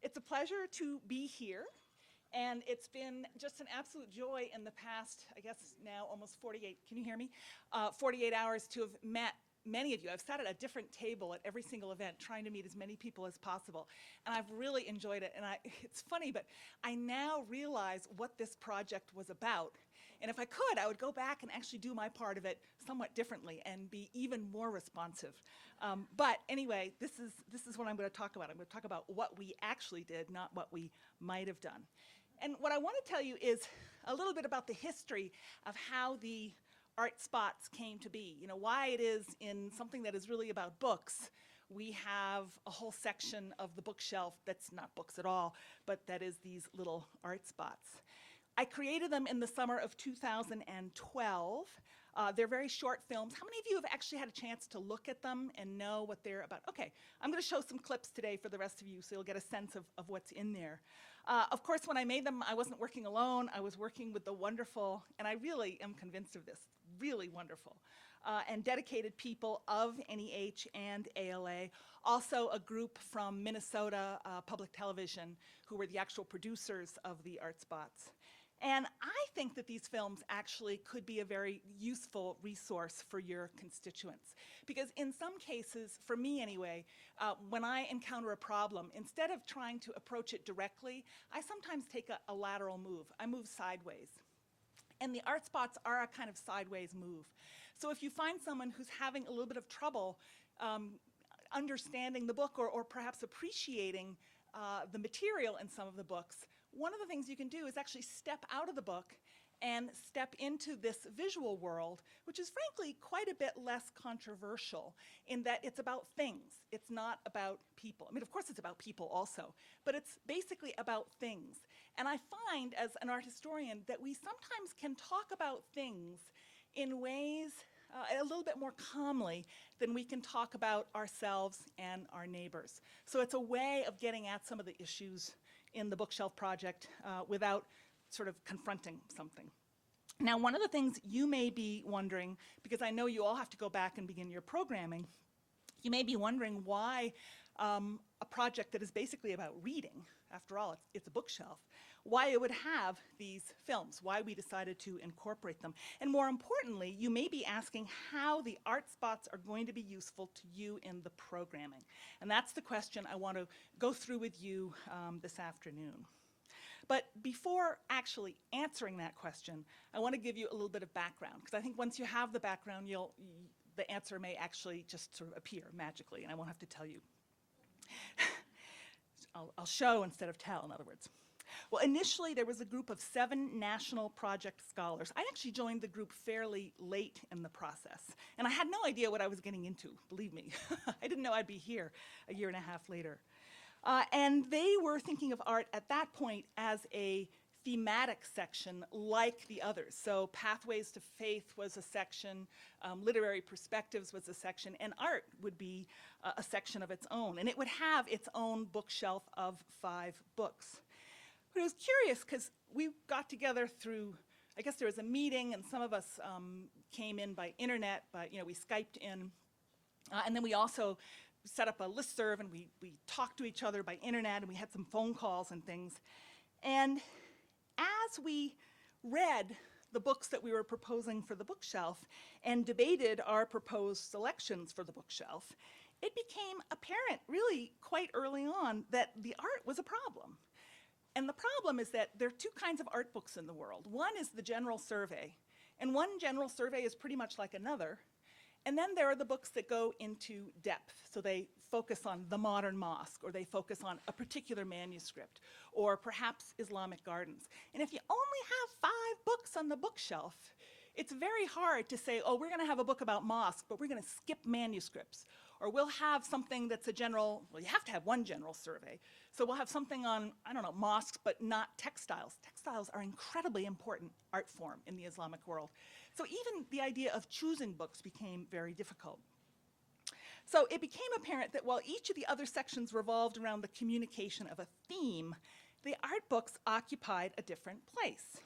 It's a pleasure to be here, and it's been just an absolute joy in the past, I guess now almost 48, can you hear me? 48 hours to have met many of you. I've sat at a different table at every single event trying to meet as many people as possible, and I've really enjoyed it. And it's funny, but I now realize what this project was about. And if I could, I would go back and actually do my part of it somewhat differently and be even more responsive. But anyway, this is what I'm going to talk about. I'm going to talk about what we actually did, not what we might have done. And what I want to tell you is a little bit about the history of how the art spots came to be. You know, why it is in something that is really about books, we have a whole section of the bookshelf that's not books at all, but that is these little art spots. I created them in the summer of 2012. They're very short films. How many of you have actually had a chance to look at them and know what they're about? Okay, I'm going to show some clips today for the rest of you so you'll get a sense of what's in there. Of course, when I made them, I wasn't working alone. I was working with the wonderful, and I really am convinced of this, really wonderful and dedicated people of NEH and ALA. Also a group from Minnesota Public Television who were the actual producers of the art spots. And I think that these films actually could be a very useful resource for your constituents. Because in some cases, for me anyway, when I encounter a problem, instead of trying to approach it directly, I sometimes take a lateral move. I move sideways. And the art spots are a kind of sideways move. So if you find someone who's having a little bit of trouble understanding the book or perhaps appreciating the material in some of the books, one of the things you can do is actually step out of the book and step into this visual world, which is frankly quite a bit less controversial in that it's about things. It's not about people. I mean, of course it's about people also, but it's basically about things. And I find as an art historian that we sometimes can talk about things in ways a little bit more calmly than we can talk about ourselves and our neighbors. So it's a way of getting at some of the issues in the Bookshelf Project without sort of confronting something. Now, one of the things you may be wondering, because I know you all have to go back and begin your programming, you may be wondering why a project that is basically about reading, after all, it's a bookshelf, why it would have these films, why we decided to incorporate them. And more importantly, you may be asking how the art spots are going to be useful to you in the programming. And that's the question I want to go through with you this afternoon. But before actually answering that question, I want to give you a little bit of background, because I think once you have the background, the answer may actually just sort of appear magically, and I won't have to tell you. I'll show instead of tell, in other words. Well, initially, there was a group of 7 national project scholars. I actually joined the group fairly late in the process, and I had no idea what I was getting into, believe me. I didn't know I'd be here a year and a half later. And they were thinking of art at that point as a thematic section like the others. So Pathways to Faith was a section, Literary Perspectives was a section, and art would be a section of its own. And it would have its own bookshelf of 5 books. But it was curious because we got together through, I guess there was a meeting, and some of us came in by internet, but we Skyped in. And then we also set up a listserv, and we talked to each other by internet, and we had some phone calls and things. And as we read the books that we were proposing for the bookshelf and debated our proposed selections for the bookshelf, it became apparent really quite early on that the art was a problem. And the problem is that there are 2 kinds of art books in the world. One is the general survey, and one general survey is pretty much like another. And then there are the books that go into depth. So they focus on the modern mosque, or they focus on a particular manuscript, or perhaps Islamic gardens. And if you only have 5 books on the bookshelf, it's very hard to say, oh, we're going to have a book about mosque, but we're going to skip manuscripts. Or we'll have something that's a general, well, you have to have one general survey. So we'll have something on, I don't know, mosques, but not textiles. Textiles are incredibly important art form in the Islamic world. So even the idea of choosing books became very difficult. So it became apparent that while each of the other sections revolved around the communication of a theme, the art books occupied a different place.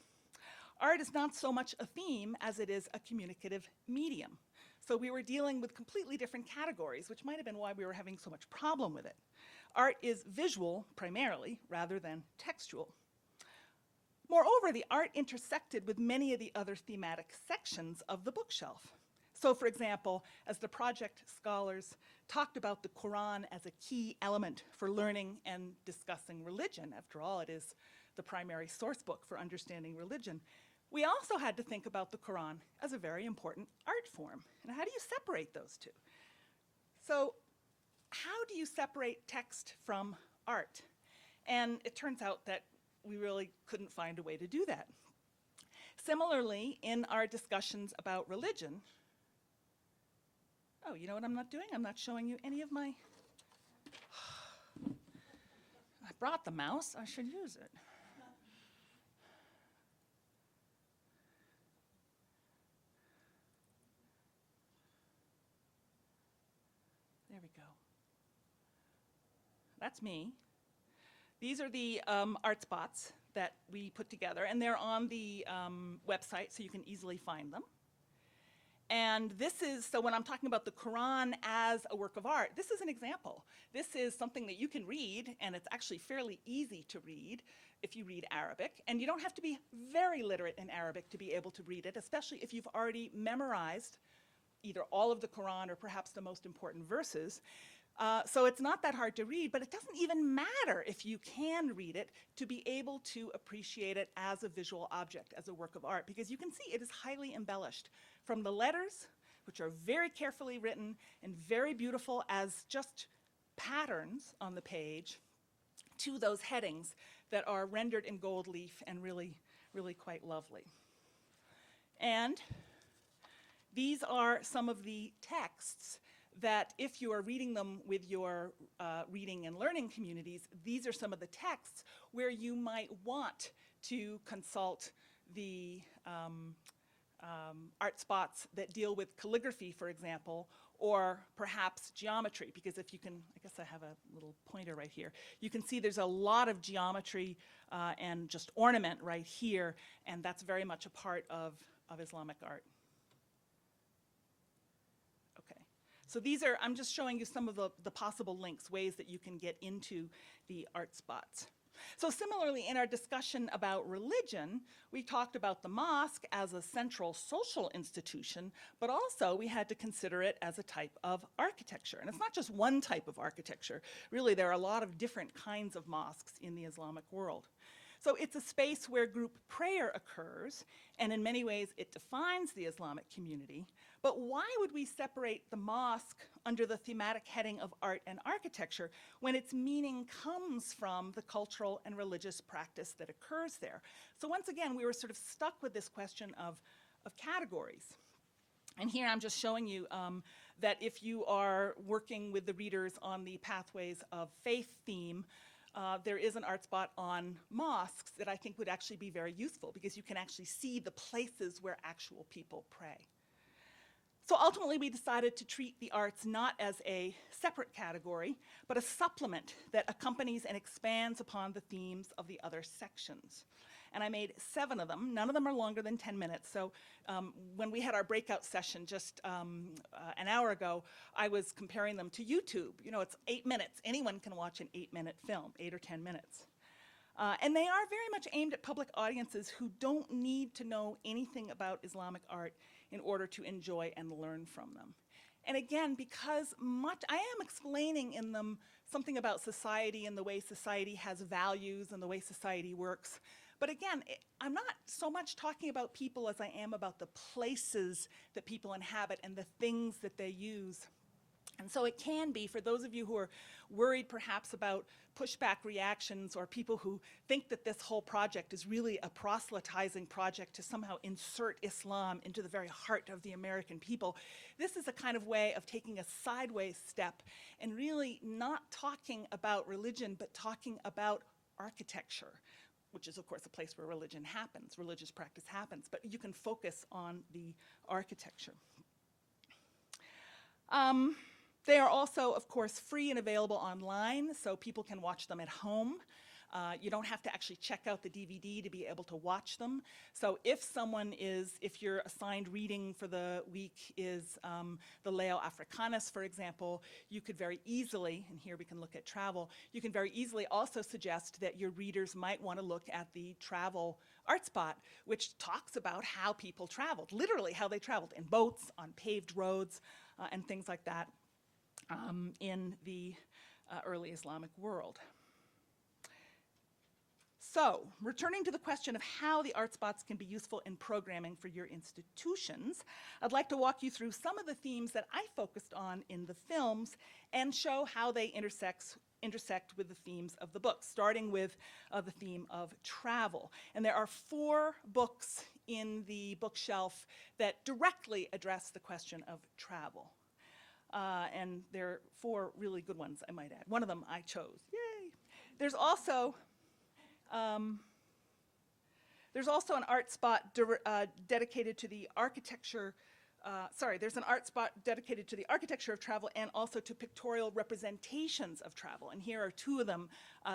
Art is not so much a theme as it is a communicative medium. So we were dealing with completely different categories, which might have been why we were having so much problem with it. art is visual primarily rather than textual. Moreover, the art intersected with many of the other thematic sections of the bookshelf. So, for example, as the project scholars talked about the Quran as a key element for learning and discussing religion, after all, it is the primary source book for understanding religion, we also had to think about the Quran as a very important art form. And how do you separate those two? So, how do you separate text from art? And it turns out that we really couldn't find a way to do that. Similarly, in our discussions about religion, oh, you know what I'm not doing? I'm not showing you any of my, I brought the mouse, I should use it. There we go. That's me. These are the art spots that we put together, and they're on the website, so you can easily find them. And this is, so when I'm talking about the Quran as a work of art, this is an example. This is something that you can read, and it's actually fairly easy to read if you read Arabic. And you don't have to be very literate in Arabic to be able to read it, especially if you've already memorized either all of the Quran or perhaps the most important verses. So it's not that hard to read, but it doesn't even matter if you can read it to be able to appreciate it as a visual object, as a work of art, because you can see it is highly embellished. From the letters, which are very carefully written and very beautiful as just patterns on the page, to those headings that are rendered in gold leaf and really, really quite lovely. And these are some of the texts that if you are reading them with your reading and learning communities, these are some of the texts where you might want to consult the art spots that deal with calligraphy, for example, or perhaps geometry, because if you can, I guess I have a little pointer right here, you can see there's a lot of geometry and just ornament right here, and that's very much a part of Islamic art. So these are, I'm just showing you some of the possible links, ways that you can get into the art spots. So similarly, in our discussion about religion, we talked about the mosque as a central social institution, but also we had to consider it as a type of architecture. And it's not just one type of architecture. Really, there are a lot of different kinds of mosques in the Islamic world. So it's a space where group prayer occurs, and in many ways it defines the Islamic community. But why would we separate the mosque under the thematic heading of art and architecture when its meaning comes from the cultural and religious practice that occurs there? So once again, we were sort of stuck with this question of categories. And here I'm just showing you that if you are working with the readers on the Pathways of Faith theme, there is an art spot on mosques that I think would actually be very useful because you can actually see the places where actual people pray. So ultimately, we decided to treat the arts not as a separate category, but a supplement that accompanies and expands upon the themes of the other sections. And I made 7 of them. None of them are longer than 10 minutes. So when we had our breakout session just an hour ago, I was comparing them to YouTube. You know, it's 8 minutes. Anyone can watch an 8-minute film, 8 or 10 minutes. And they are very much aimed at public audiences who don't need to know anything about Islamic art in order to enjoy and learn from them. And again, because I am explaining in them something about society and the way society has values and the way society works. But again, I'm not so much talking about people as I am about the places that people inhabit and the things that they use. And so it can be, for those of you who are worried perhaps about pushback reactions or people who think that this whole project is really a proselytizing project to somehow insert Islam into the very heart of the American people, this is a kind of way of taking a sideways step and really not talking about religion, but talking about architecture, which is, of course, a place where religion happens, religious practice happens, but you can focus on the architecture. They are also, of course, free and available online, so people can watch them at home. You don't have to actually check out the DVD to be able to watch them. So if your assigned reading for the week is the Leo Africanus, for example, you could very easily, and here we can look at travel, you can very easily also suggest that your readers might want to look at the travel art spot, which talks about how people traveled, literally how they traveled in boats, on paved roads, and things like that in the early Islamic world. So, returning to the question of how the art spots can be useful in programming for your institutions, I'd like to walk you through some of the themes that I focused on in the films and show how they intersect with the themes of the book, starting with the theme of travel. And there are 4 books in the bookshelf that directly address the question of travel. And there are 4 really good ones, I might add. One of them I chose. Yay! There's also an art spot dedicated to the architecture. There's an art spot dedicated to the architecture of travel and also to pictorial representations of travel. And here are 2 of them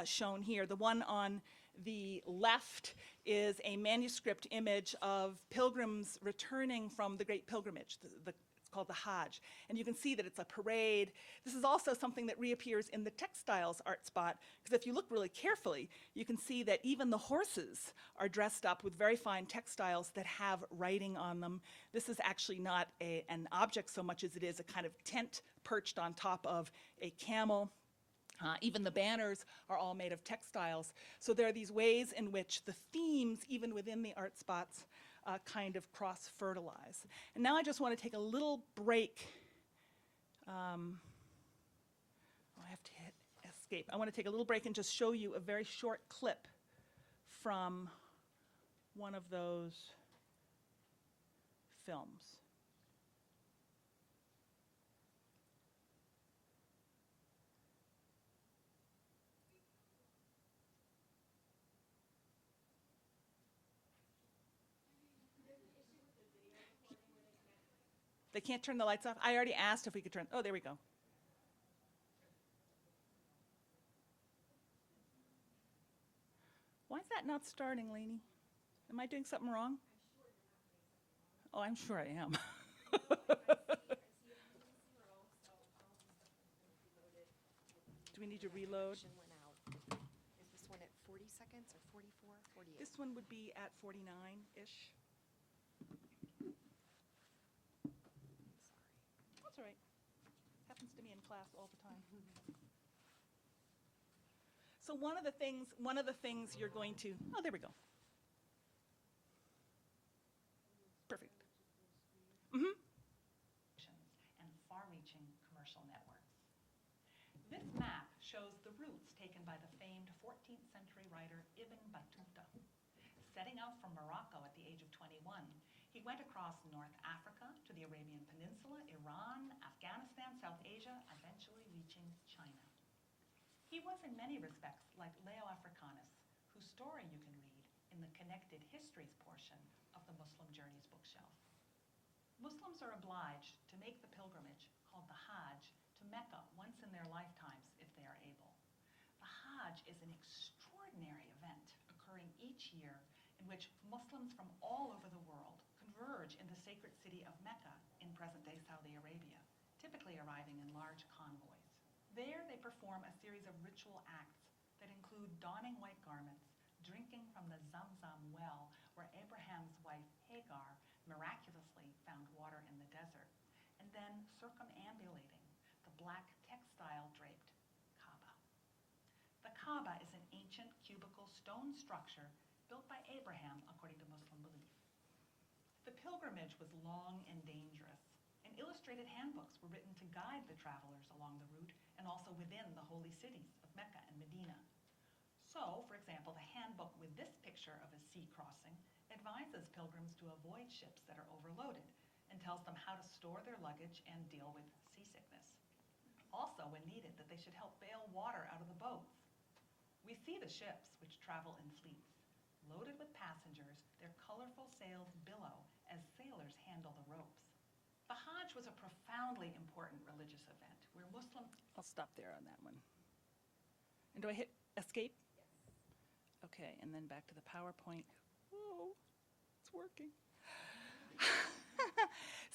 shown here. The one on the left is a manuscript image of pilgrims returning from the Great Pilgrimage, it's called the Hajj. And you can see that it's a parade. This is also something that reappears in the textiles art spot, because if you look really carefully, you can see that even the horses are dressed up with very fine textiles that have writing on them. This is actually not an object so much as it is a kind of tent perched on top of a camel. Even the banners are all made of textiles. So there are these ways in which the themes, even within the art spots, kind of cross-fertilize. And now I just want to take a little break. I have to hit escape. I want to take a little break and just show you a very short clip from one of those films. They can't turn the lights off? I already asked if we could turn, oh, there we go. Why is that not starting, Lainey? Am I doing something wrong? Oh, I'm sure I am. Do we need to reload? Is this one at 40 seconds or 44, 48? This one would be at 49-ish. That's all right. Happens to me in class all the time. So one of the things you're going to, oh, there we go. Perfect. Mm-hmm. And far-reaching commercial networks. This map shows the routes taken by the famed 14th century writer Ibn Battuta. Setting out from Morocco at the age of 21, he went across North Africa to the Arabian Peninsula, Iran, Afghanistan, South Asia, eventually reaching China. He was in many respects like Leo Africanus, whose story you can read in the Connected Histories portion of the Muslim Journeys bookshelf. Muslims are obliged to make the pilgrimage, called the Hajj, to Mecca once in their lifetimes if they are able. The Hajj is an extraordinary event occurring each year in which Muslims from all over the world converge in the sacred city of Mecca in present-day Saudi Arabia, typically arriving in large convoys. There they perform a series of ritual acts that include donning white garments, drinking from the Zamzam well where Abraham's wife Hagar miraculously found water in the desert, and then circumambulating the black textile-draped Kaaba. The Kaaba is an ancient cubical stone structure built by Abraham according to Muslim belief. The pilgrimage was long and dangerous, and illustrated handbooks were written to guide the travelers along the route and also within the holy cities of Mecca and Medina. So, for example, the handbook with this picture of a sea crossing advises pilgrims to avoid ships that are overloaded and tells them how to store their luggage and deal with seasickness. Also, when needed, that they should help bail water out of the boats. We see the ships, which travel in fleets. Loaded with passengers, their colorful sails billow as sailors handle the ropes. The Hajj was a profoundly important religious event where Muslims... I'll stop there on that one. And do I hit escape? Yes. Okay, and then back to the PowerPoint. Whoa, it's working.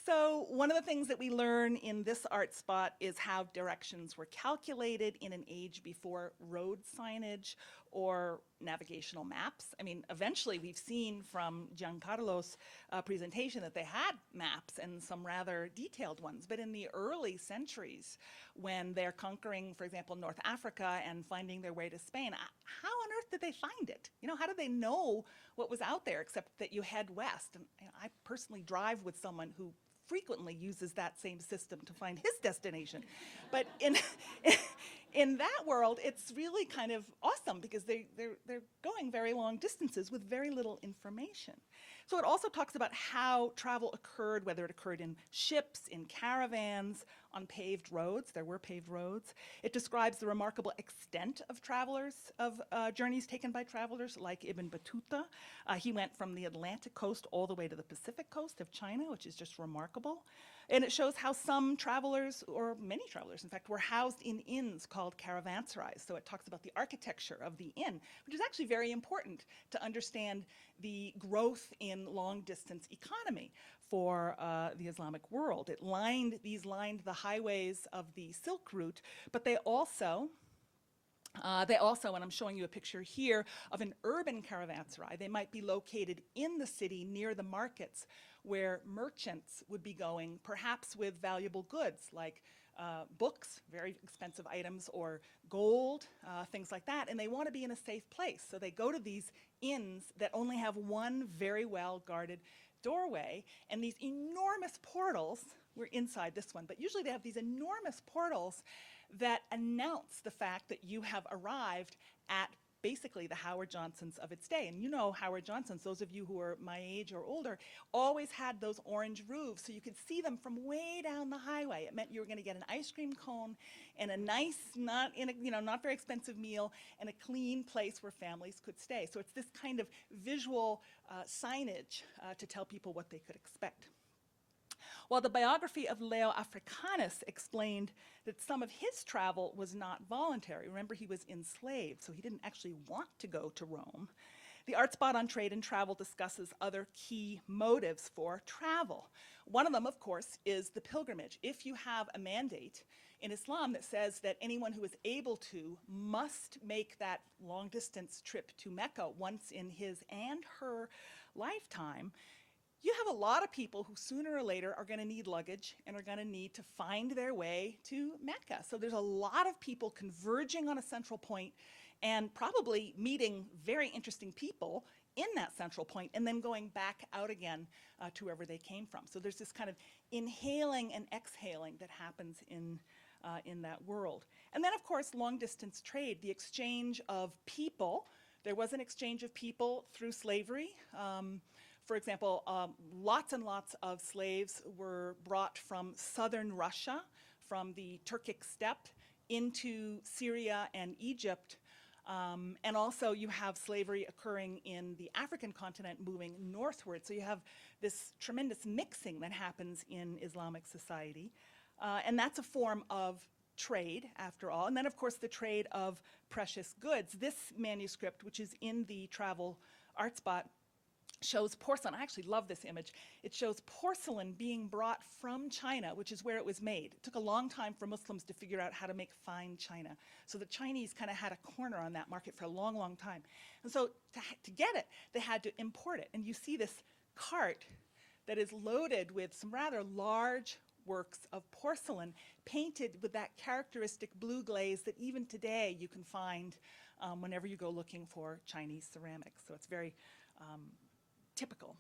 So one of the things that we learn in this art spot is how directions were calculated in an age before road signage or navigational maps. I mean, eventually we've seen from Giancarlo's presentation that they had maps and some rather detailed ones, but in the early centuries when they're conquering, for example, North Africa and finding their way to Spain, how on earth did they find it? You know, how did they know what was out there except that you head west? And you know, I personally drive with someone who frequently uses that same system to find his destination. But in that world, it's really kind of awesome because they're going very long distances with very little information. So it also talks about how travel occurred, whether it occurred in ships, in caravans, on paved roads. There were paved roads. It describes the remarkable extent of journeys taken by travelers like Ibn Battuta. He went from the Atlantic coast all the way to the Pacific coast of China, which is just remarkable. And it shows how some travelers, or many travelers in fact, were housed in inns called caravanserais. So it talks about the architecture of the inn, which is actually very important to understand the growth in long-distance economy for the Islamic world. These lined the highways of the Silk Route, but they also, and I'm showing you a picture here of an urban caravanserai. They might be located in the city near the markets where merchants would be going, perhaps with valuable goods like books, very expensive items, or gold, things like that, and they want to be in a safe place. So they go to these inns that only have one very well-guarded doorway, and these enormous portals, we're inside this one, but usually they have these enormous portals that announce the fact that you have arrived at basically the Howard Johnsons of its day. And you know Howard Johnsons, those of you who are my age or older, always had those orange roofs so you could see them from way down the highway. It meant you were going to get an ice cream cone and a nice, not very expensive meal and a clean place where families could stay. So it's this kind of visual signage to tell people what they could expect. While the biography of Leo Africanus explained that some of his travel was not voluntary. Remember, he was enslaved, so he didn't actually want to go to Rome. The art spot on trade and travel discusses other key motives for travel. One of them, of course, is the pilgrimage. If you have a mandate in Islam that says that anyone who is able to must make that long-distance trip to Mecca once in his and her lifetime, you have a lot of people who sooner or later are going to need luggage and are going to need to find their way to Mecca. So there's a lot of people converging on a central point and probably meeting very interesting people in that central point and then going back out again to wherever they came from. So there's this kind of inhaling and exhaling that happens in that world. And then, of course, long-distance trade, the exchange of people. There was an exchange of people through slavery. For example, lots and lots of slaves were brought from southern Russia, from the Turkic steppe, into Syria and Egypt. And also you have slavery occurring in the African continent moving northward. So you have this tremendous mixing that happens in Islamic society. And that's a form of trade, after all. And then, of course, the trade of precious goods. This manuscript, which is in the travel art spot, shows porcelain. I actually love this image. It shows porcelain being brought from China, which is where it was made. It took a long time for Muslims to figure out how to make fine china. So the Chinese kind of had a corner on that market for a long, long time. And so to get it, they had to import it. And you see this cart that is loaded with some rather large works of porcelain painted with that characteristic blue glaze that even today you can find whenever you go looking for Chinese ceramics. So it's very typical.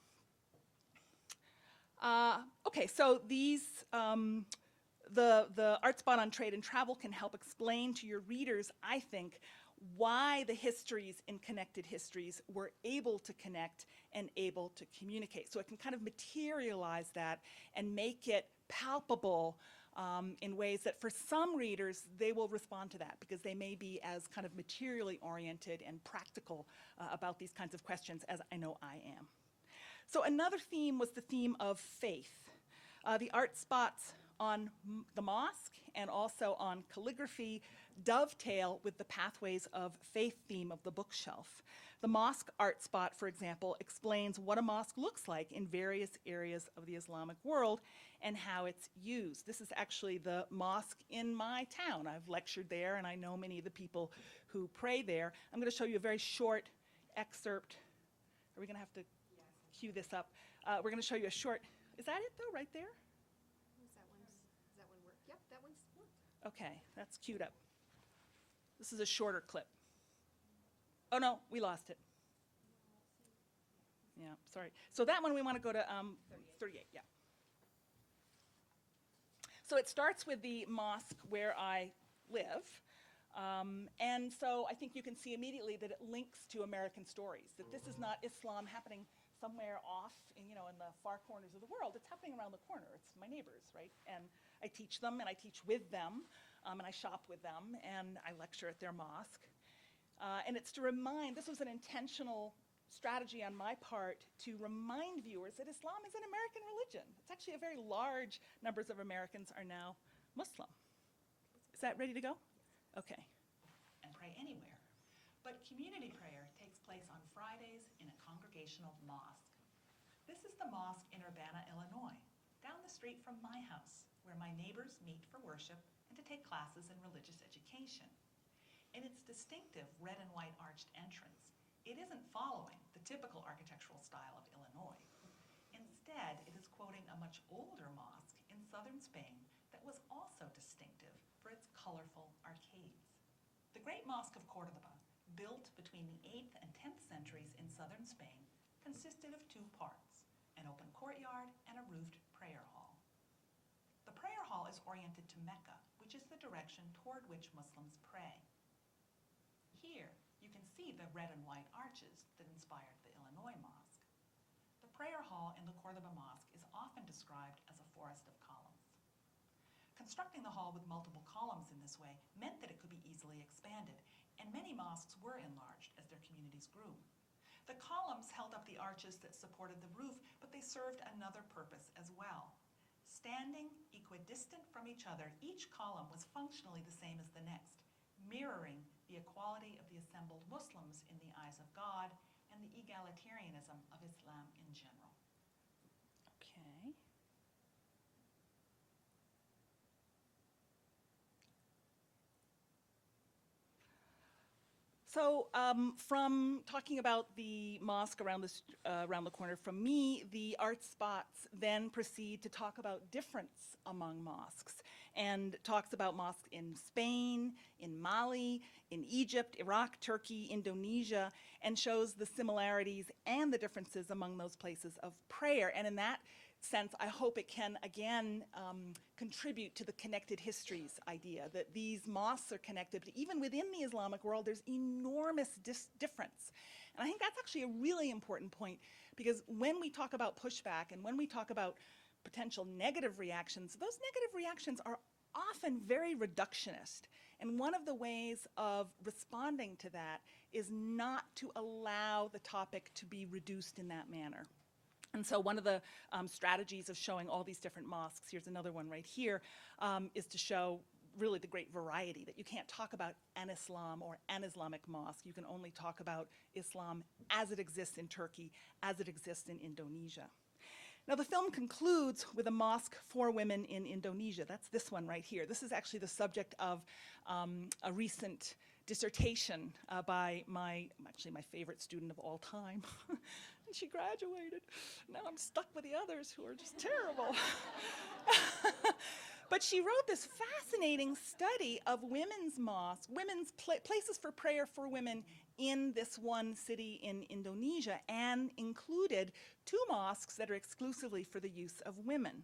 Okay, so these, the art spot on trade and travel can help explain to your readers, I think, why the histories in Connected Histories were able to connect and able to communicate. So it can kind of materialize that and make it palpable in ways that for some readers, they will respond to that because they may be as kind of materially oriented and practical about these kinds of questions as I know I am. So another theme was the theme of faith. The art spots on the mosque and also on calligraphy dovetail with the pathways of faith theme of the bookshelf. The mosque art spot, for example, explains what a mosque looks like in various areas of the Islamic world and how it's used. This is actually the mosque in my town. I've lectured there, and I know many of the people who pray there. I'm going to show you a very short excerpt. Are we going to have to cue this up? We're going to show you a short, is that it though, right there? Does that one work? Yep, that one's worked. Okay, that's queued up. This is a shorter clip. Oh no, we lost it. Yeah, sorry. So that one we want to go to 38, yeah. So it starts with the mosque where I live. And so I think you can see immediately that it links to American stories, that this is not Islam happening somewhere off in, in the far corners of the world. It's happening around the corner. It's my neighbors, right? And I teach them, and I teach with them, and I shop with them, and I lecture at their mosque. And it's to remind, this was an intentional strategy on my part to remind viewers that Islam is an American religion. It's actually a very large numbers of Americans are now Muslim. Is that ready to go? Okay. And pray anywhere. But community prayer takes place on Fridays in a congregational mosque. This is the mosque in Urbana, Illinois, down the street from my house, where my neighbors meet for worship and to take classes in religious education. In its distinctive red and white arched entrance, it isn't following the typical architectural style of Illinois. Instead, it is quoting a much older mosque in southern Spain that was also distinctive for its colorful arcades. The Great Mosque of Córdoba, built between the 8th and 10th centuries in southern Spain, consisted of two parts, an open courtyard and a roofed prayer hall. The prayer hall is oriented to Mecca, which is the direction toward which Muslims pray. Here, you can see the red and white arches that inspired the Illinois mosque. The prayer hall in the Córdoba Mosque is often described as a forest of columns. Constructing the hall with multiple columns in this way meant that it could be easily expanded, and many mosques were enlarged as their communities grew. The columns held up the arches that supported the roof, but they served another purpose as well. Standing equidistant from each other, each column was functionally the same as the next, mirroring the equality of the assembled Muslims in the eyes of God and the egalitarianism of Islam in general. Okay. So from talking about the mosque around the corner from me, the art spots then proceed to talk about difference among mosques, and talks about mosques in Spain, in Mali, in Egypt, Iraq, Turkey, Indonesia, and shows the similarities and the differences among those places of prayer. And in that sense, I hope it can again contribute to the connected histories idea, that these mosques are connected, but even within the Islamic world, there's enormous difference. And I think that's actually a really important point, because when we talk about pushback and when we talk about potential negative reactions, those negative reactions are often very reductionist. And one of the ways of responding to that is not to allow the topic to be reduced in that manner. And so one of the strategies of showing all these different mosques, here's another one right here, is to show really the great variety, that you can't talk about an Islam or an Islamic mosque. You can only talk about Islam as it exists in Turkey, as it exists in Indonesia. Now the film concludes with a mosque for women in Indonesia. That's this one right here. This is actually the subject of a recent dissertation by actually my favorite student of all time. And she graduated. Now I'm stuck with the others who are just terrible. But she wrote this fascinating study of women's mosques, places for prayer for women in this one city in Indonesia, and included 2 mosques that are exclusively for the use of women.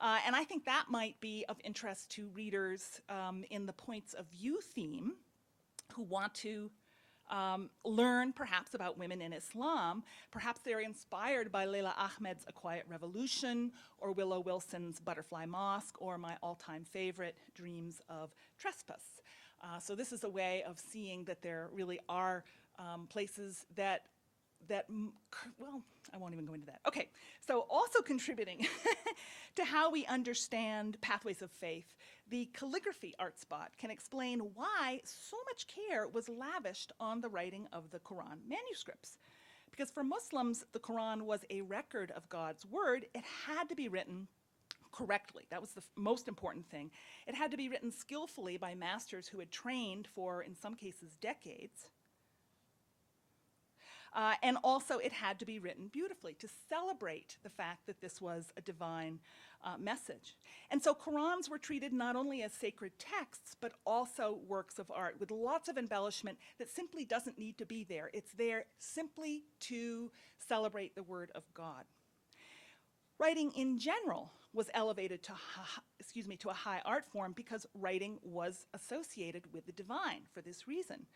And I think that might be of interest to readers in the points of view theme, who want to learn perhaps about women in Islam. Perhaps they're inspired by Leila Ahmed's A Quiet Revolution, or Willow Wilson's Butterfly Mosque, or my all-time favorite, Dreams of Trespass. So this is a way of seeing that there really are places that well, I won't even go into that. Okay, so also contributing to how we understand pathways of faith, the calligraphy art spot can explain why so much care was lavished on the writing of the Quran manuscripts. Because for Muslims, the Quran was a record of God's word. It had to be written correctly. That was the most important thing. It had to be written skillfully by masters who had trained for, in some cases, decades. And also it had to be written beautifully to celebrate the fact that this was a divine message. And so Qurans were treated not only as sacred texts, but also works of art with lots of embellishment that simply doesn't need to be there. It's there simply to celebrate the word of God. Writing in general was elevated to a high art form because writing was associated with the divine for this reason.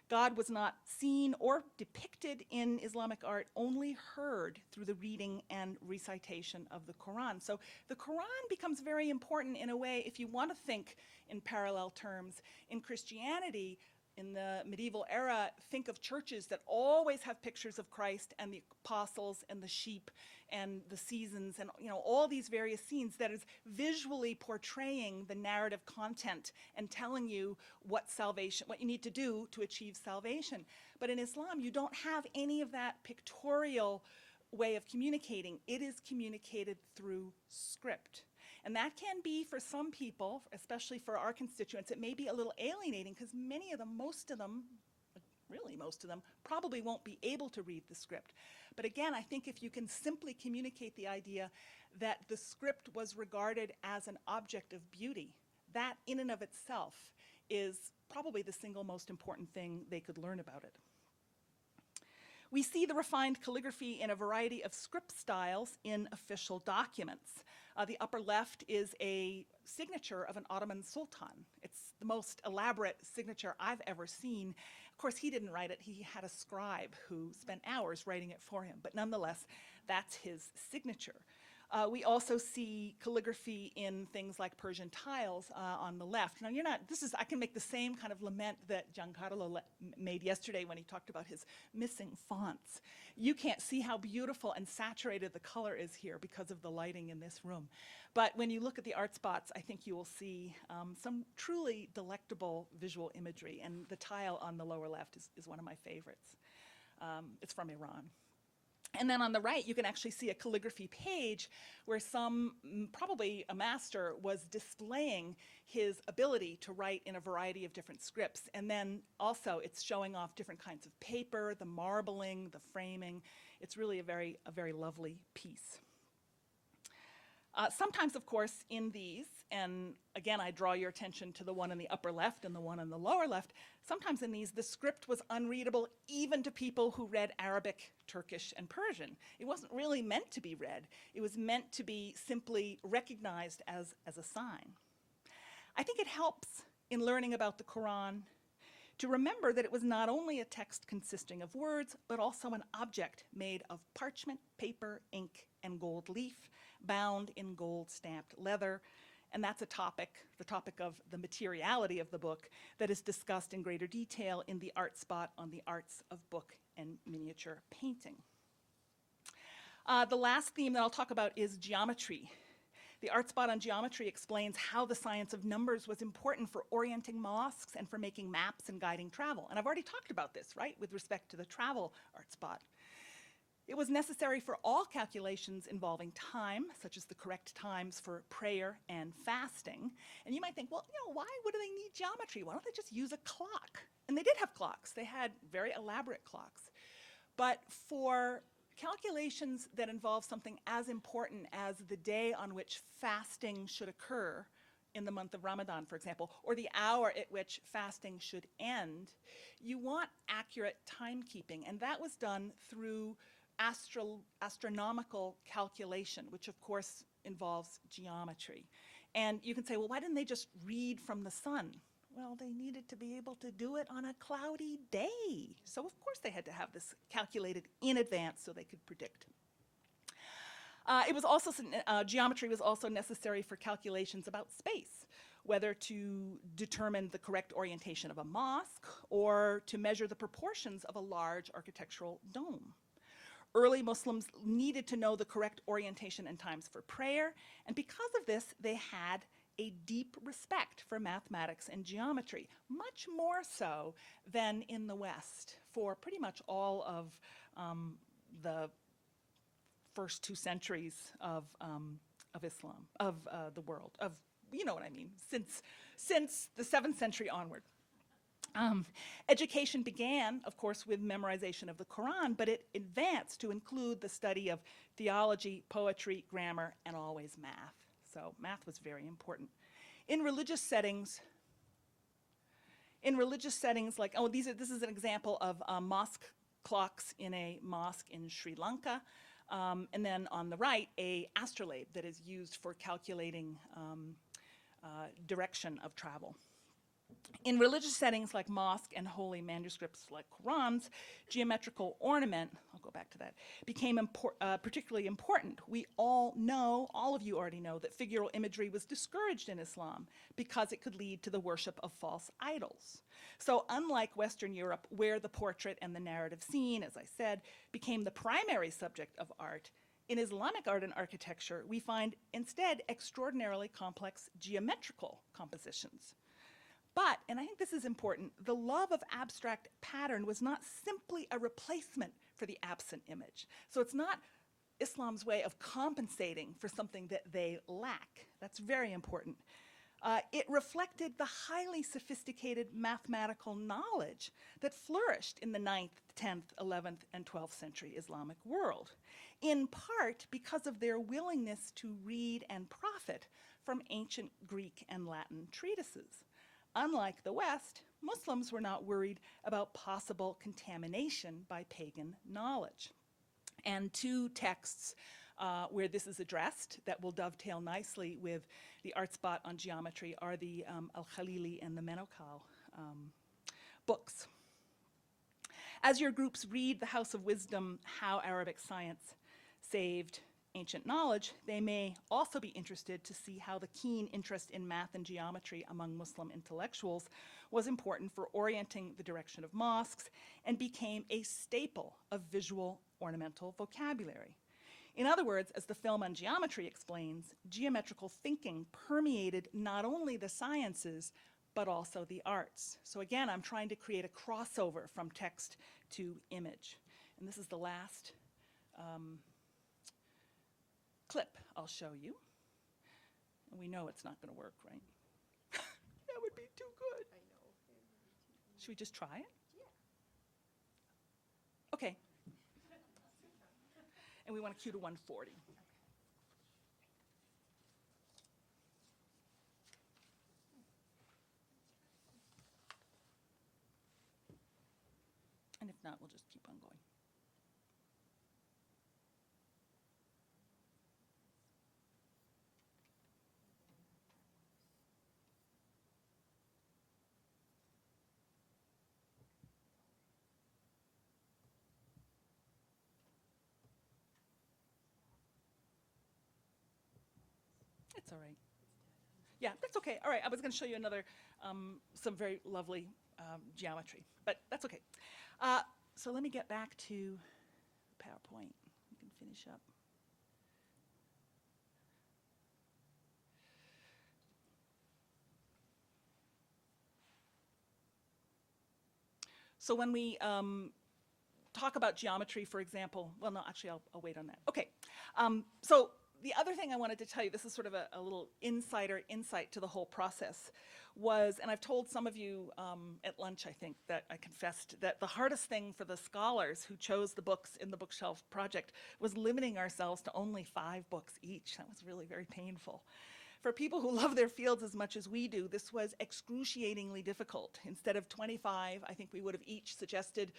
God was not seen or depicted in Islamic art, only heard through the reading and recitation of the Quran. So the Quran becomes very important in a way, if you want to think in parallel terms. In Christianity, in the medieval era, think of churches that always have pictures of Christ and the apostles and the sheep and the seasons and all these various scenes that is visually portraying the narrative content and telling you what you need to do to achieve salvation. But in Islam, you don't have any of that pictorial way of communicating. It is communicated through script. And that can be, for some people, especially for our constituents, it may be a little alienating because most of them, probably won't be able to read the script. But again, I think if you can simply communicate the idea that the script was regarded as an object of beauty, that in and of itself is probably the single most important thing they could learn about it. We see the refined calligraphy in a variety of script styles in official documents. The upper left is a signature of an Ottoman sultan. It's the most elaborate signature I've ever seen. Of course, he didn't write it. He had a scribe who spent hours writing it for him. But nonetheless, that's his signature. We also see calligraphy in things like Persian tiles on the left. Now, I can make the same kind of lament that Giancarlo made yesterday when he talked about his missing fonts. You can't see how beautiful and saturated the color is here because of the lighting in this room. But when you look at the art spots, I think you will see some truly delectable visual imagery. And the tile on the lower left is one of my favorites. It's from Iran. And then on the right, you can actually see a calligraphy page where probably a master, was displaying his ability to write in a variety of different scripts. And then also it's showing off different kinds of paper, the marbling, the framing. It's really a very lovely piece. Sometimes, of course, in these, and again, I draw your attention to the one in the upper left and the one in the lower left, sometimes in these, the script was unreadable even to people who read Arabic, Turkish, and Persian. It wasn't really meant to be read. It was meant to be simply recognized as a sign. I think it helps in learning about the Quran to remember that it was not only a text consisting of words, but also an object made of parchment, paper, ink, and gold leaf, bound in gold-stamped leather. And that's the topic of the materiality of the book that is discussed in greater detail in the art spot on the arts of book and miniature painting. The last theme that I'll talk about is geometry. The art spot on geometry explains how the science of numbers was important for orienting mosques and for making maps and guiding travel. And I've already talked about this, right, with respect to the travel art spot. It was necessary for all calculations involving time, such as the correct times for prayer and fasting. And you might think, well, why would they need geometry? Why don't they just use a clock? And they did have clocks. They had very elaborate clocks. But for calculations that involve something as important as the day on which fasting should occur in the month of Ramadan, for example, or the hour at which fasting should end, you want accurate timekeeping. And that was done through astronomical calculation, which of course involves geometry. And you can say, well, why didn't they just read from the sun? Well, they needed to be able to do it on a cloudy day. So of course they had to have this calculated in advance so they could predict. Geometry was also necessary for calculations about space, whether to determine the correct orientation of a mosque or to measure the proportions of a large architectural dome. Early Muslims needed to know the correct orientation and times for prayer, and because of this, they had a deep respect for mathematics and geometry, much more so than in the West for pretty much all of the first 2 centuries of Islam, of the world, of, you know what I mean, since the 7th century onward. Education began, of course, with memorization of the Quran, but it advanced to include the study of theology, poetry, grammar, and always math. So math was very important. In religious settings, like, this is an example of mosque clocks in a mosque in Sri Lanka. And then on the right, a astrolabe that is used for calculating direction of travel. In religious settings like mosque and holy manuscripts like Qurans, geometrical ornament, I'll go back to that, became particularly important. We all know, all of you already know, that figural imagery was discouraged in Islam because it could lead to the worship of false idols. So unlike Western Europe, where the portrait and the narrative scene, as I said, became the primary subject of art, in Islamic art and architecture, we find instead extraordinarily complex geometrical compositions. But, and I think this is important, the love of abstract pattern was not simply a replacement for the absent image. So it's not Islam's way of compensating for something that they lack. That's very important. It reflected the highly sophisticated mathematical knowledge that flourished in the 9th, 10th, 11th, and 12th century Islamic world, in part because of their willingness to read and profit from ancient Greek and Latin treatises. Unlike the West, Muslims were not worried about possible contamination by pagan knowledge. And 2 texts where this is addressed that will dovetail nicely with the art spot on geometry are the Al-Khalili and the Menokal books. As your groups read The House of Wisdom, How Arabic Science Saved Ancient Knowledge, they may also be interested to see how the keen interest in math and geometry among Muslim intellectuals was important for orienting the direction of mosques and became a staple of visual ornamental vocabulary. In other words, as the film on geometry explains, geometrical thinking permeated not only the sciences, but also the arts. So again, I'm trying to create a crossover from text to image. And this is the last clip I'll show you. And we know it's not going to work, right? That would be too good. I know. Should we just try it? Yeah. Okay. And we want to cue to 140. And if not, we'll just keep on going. It's all right. Yeah, that's okay. All right, I was going to show you another, some very lovely geometry, but that's okay. So let me get back to PowerPoint. We can finish up. So when we talk about geometry, for example, well, no, actually, I'll wait on that. Okay, so the other thing I wanted to tell you, this is sort of a little insider insight to the whole process, was, and I've told some of you at lunch, I think, that I confessed that the hardest thing for the scholars who chose the books in the bookshelf project was limiting ourselves to only 5 books each. That was really very painful. For people who love their fields as much as we do, this was excruciatingly difficult. Instead of 25, I think we would have each suggested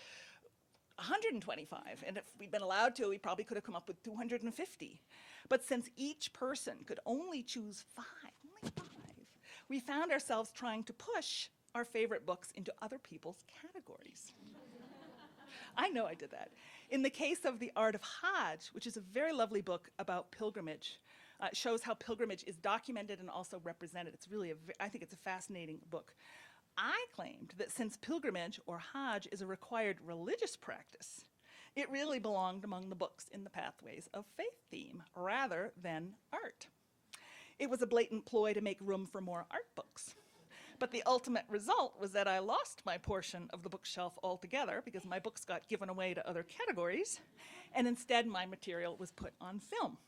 125, and if we'd been allowed to, we probably could have come up with 250. But since each person could only choose 5, we found ourselves trying to push our favorite books into other people's categories. I know I did that. In the case of The Art of Hajj, which is a very lovely book about pilgrimage, it shows how pilgrimage is documented and also represented. It's really, I think it's a fascinating book. I claimed that since pilgrimage, or Hajj, is a required religious practice, It really belonged among the books in the Pathways of Faith theme rather than art. It was a blatant ploy to make room for more art books. But the ultimate result was that I lost my portion of the bookshelf altogether because my books got given away to other categories, and instead my material was put on film.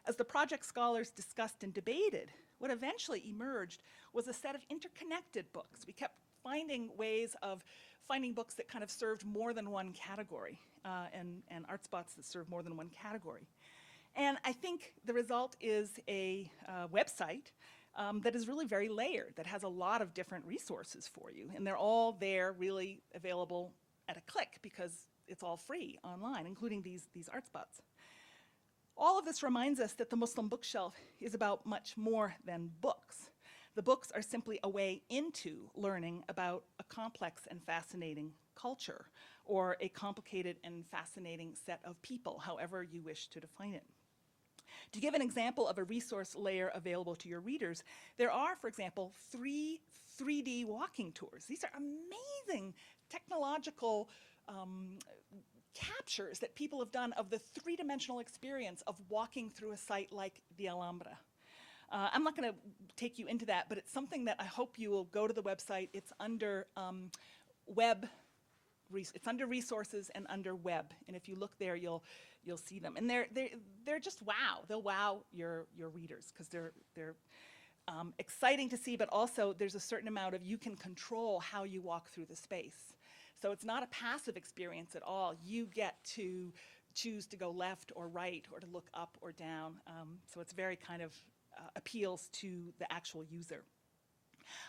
As the project scholars discussed and debated, what eventually emerged was a set of interconnected books. We kept finding ways of finding books that kind of served more than one category, and art spots that served more than one category. And I think the result is a website that is really very layered, that has a lot of different resources for you. And they're all there really available at a click because it's all free online, including these art spots. All of this reminds us that the Muslim bookshelf is about much more than books. The books are simply a way into learning about a complex and fascinating culture, or a complicated and fascinating set of people, however you wish to define it. To give an example of a resource layer available to your readers, there are, for example, 3 3D walking tours. These are amazing technological captures that people have done of the 3-dimensional experience of walking through a site like the Alhambra. I'm not going to take you into that, but it's something that I hope you will go to the website. It's under it's under resources and under web, and if you look there, you'll see them. And they're just wow. They'll wow your readers because they're exciting to see, but also there's a certain amount of you can control how you walk through the space. So it's not a passive experience at all. You get to choose to go left or right or to look up or down. So it's very kind of appeals to the actual user.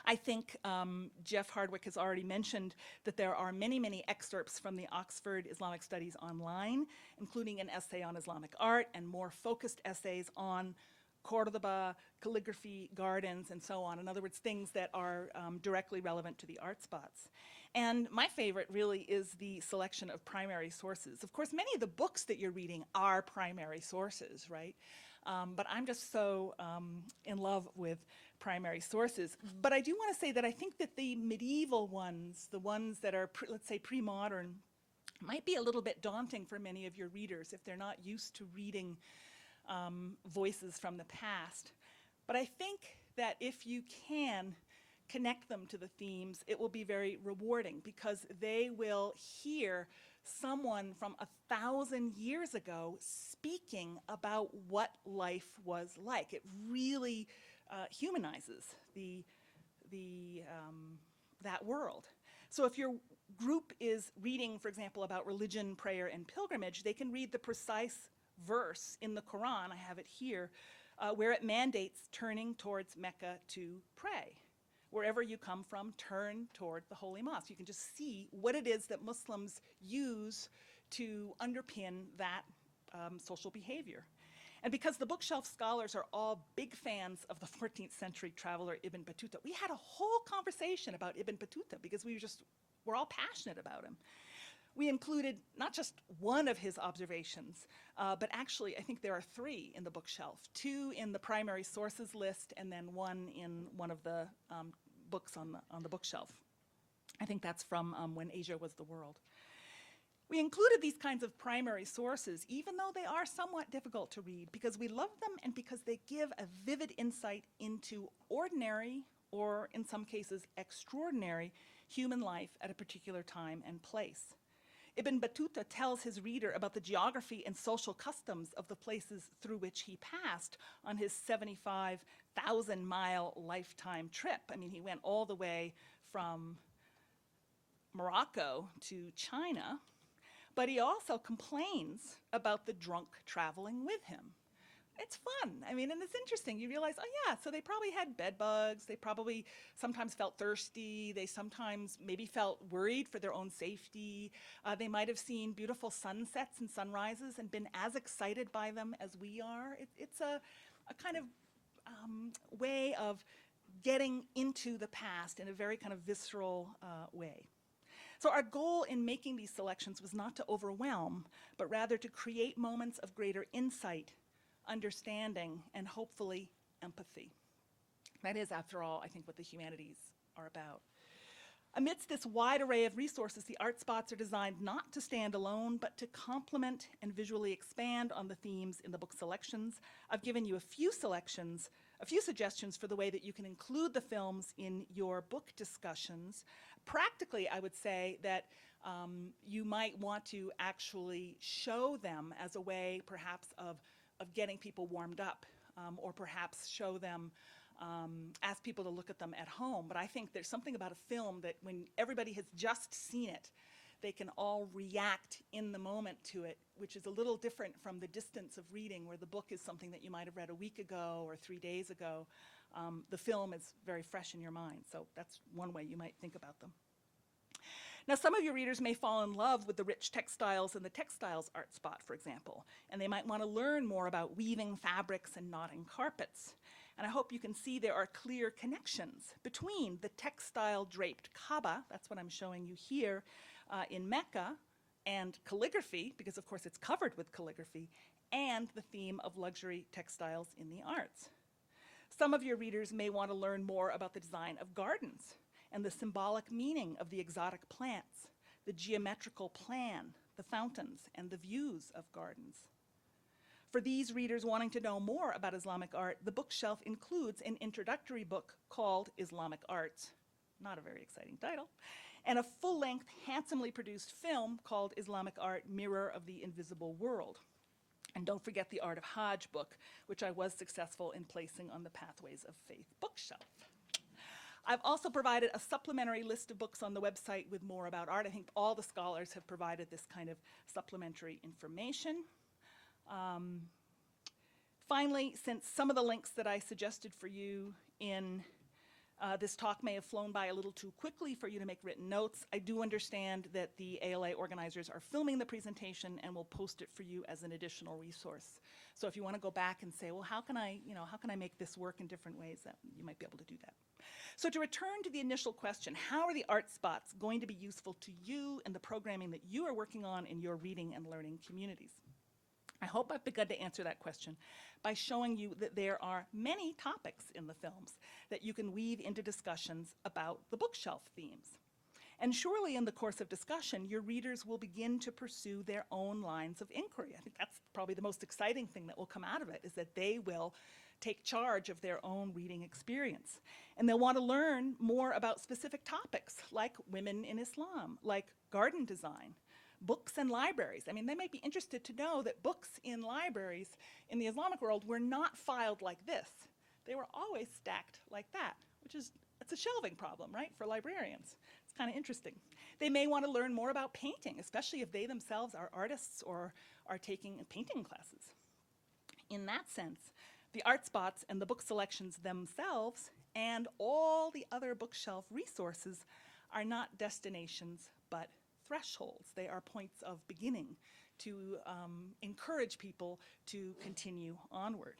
I think Jeff Hardwick has already mentioned that there are many, many excerpts from the Oxford Islamic Studies online, including an essay on Islamic art and more focused essays on Cordoba, calligraphy, gardens, and so on. In other words, things that are directly relevant to the art spots. And my favorite really is the selection of primary sources. Of course, many of the books that you're reading are primary sources, right? But I'm just so in love with primary sources. But I do want to say that I think that the medieval ones, the ones that are, let's say, pre-modern, might be a little bit daunting for many of your readers if they're not used to reading voices from the past. But I think that if you can connect them to the themes, it will be very rewarding because they will hear someone from 1,000 years ago speaking about what life was like. It really humanizes that world. So if your group is reading, for example, about religion, prayer, and pilgrimage, they can read the precise verse in the Quran, I have it here, where it mandates turning towards Mecca to pray. Wherever you come from, turn toward the Holy Mosque. You can just see what it is that Muslims use to underpin that social behavior. And because the bookshelf scholars are all big fans of the 14th century traveler Ibn Battuta, we had a whole conversation about Ibn Battuta because we're all passionate about him. We included not just one of his observations, but actually I think there are 3 in the bookshelf, 2 in the primary sources list and then 1 in one of the books on the bookshelf. I think that's from When Asia Was the World. We included these kinds of primary sources, even though they are somewhat difficult to read, because we love them and because they give a vivid insight into ordinary, or in some cases extraordinary, human life at a particular time and place. Ibn Battuta tells his reader about the geography and social customs of the places through which he passed on his 75,000-mile lifetime trip. I mean, he went all the way from Morocco to China, but he also complains about the drunk traveling with him. It's fun. I mean, and it's interesting. You realize, oh yeah, so they probably had bed bugs. They probably sometimes felt thirsty. They sometimes maybe felt worried for their own safety. They might have seen beautiful sunsets and sunrises and been as excited by them as we are. It's a kind of way of getting into the past in a very kind of visceral way. So our goal in making these selections was not to overwhelm, but rather to create moments of greater insight, understanding, and hopefully empathy. That is, after all, I think what the humanities are about. Amidst this wide array of resources, the art spots are designed not to stand alone, but to complement and visually expand on the themes in the book selections. I've given you a few suggestions for the way that you can include the films in your book discussions. Practically, I would say that you might want to actually show them as a way, perhaps, of getting people warmed up, or perhaps show them, ask people to look at them at home. But I think there's something about a film that when everybody has just seen it, they can all react in the moment to it, which is a little different from the distance of reading, where the book is something that you might have read a week ago or 3 days ago. The film is very fresh in your mind, so that's one way you might think about them. Now, some of your readers may fall in love with the rich textiles in the textiles art spot, for example, and they might want to learn more about weaving fabrics and knotting carpets. And I hope you can see there are clear connections between the textile draped Kaaba, that's what I'm showing you here, in Mecca, and calligraphy, because of course it's covered with calligraphy, and the theme of luxury textiles in the arts. Some of your readers may want to learn more about the design of gardens and the symbolic meaning of the exotic plants, the geometrical plan, the fountains, and the views of gardens. For these readers wanting to know more about Islamic art, the bookshelf includes an introductory book called Islamic Arts, not a very exciting title, and a full-length, handsomely produced film called Islamic Art, Mirror of the Invisible World. And don't forget the Art of Hajj book, which I was successful in placing on the Pathways of Faith bookshelf. I've also provided a supplementary list of books on the website with more about art. I think all the scholars have provided this kind of supplementary information. Finally, since some of the links that I suggested for you in this talk may have flown by a little too quickly for you to make written notes, I do understand that the ALA organizers are filming the presentation and will post it for you as an additional resource. So if you want to go back and say, well, how can I make this work in different ways, that you might be able to do that. So to return to the initial question, how are the art spots going to be useful to you in the programming that you are working on in your reading and learning communities? I hope I've begun to answer that question by showing you that there are many topics in the films that you can weave into discussions about the bookshelf themes. And surely in the course of discussion, your readers will begin to pursue their own lines of inquiry. I think that's probably the most exciting thing that will come out of it, is that they will take charge of their own reading experience. And they'll want to learn more about specific topics, like women in Islam, like garden design, books and libraries. I mean, they might be interested to know that books in libraries in the Islamic world were not filed like this. They were always stacked like that, which is, it's a shelving problem, right, for librarians. It's kind of interesting. They may want to learn more about painting, especially if they themselves are artists or are taking painting classes. In that sense, the art spots and the book selections themselves and all the other bookshelf resources are not destinations, but thresholds. They are points of beginning to encourage people to continue onward.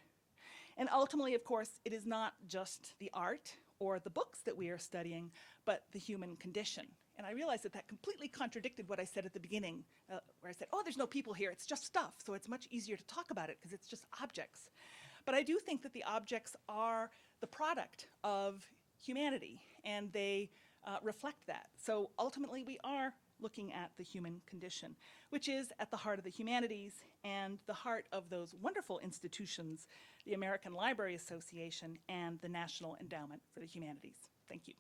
And ultimately, of course, it is not just the art or the books that we are studying, but the human condition. And I realized that that completely contradicted what I said at the beginning, where I said, oh, there's no people here, it's just stuff, so it's much easier to talk about it because it's just objects. But I do think that the objects are the product of humanity, and they reflect that. So ultimately, we are looking at the human condition, which is at the heart of the humanities and the heart of those wonderful institutions, the American Library Association and the National Endowment for the Humanities. Thank you.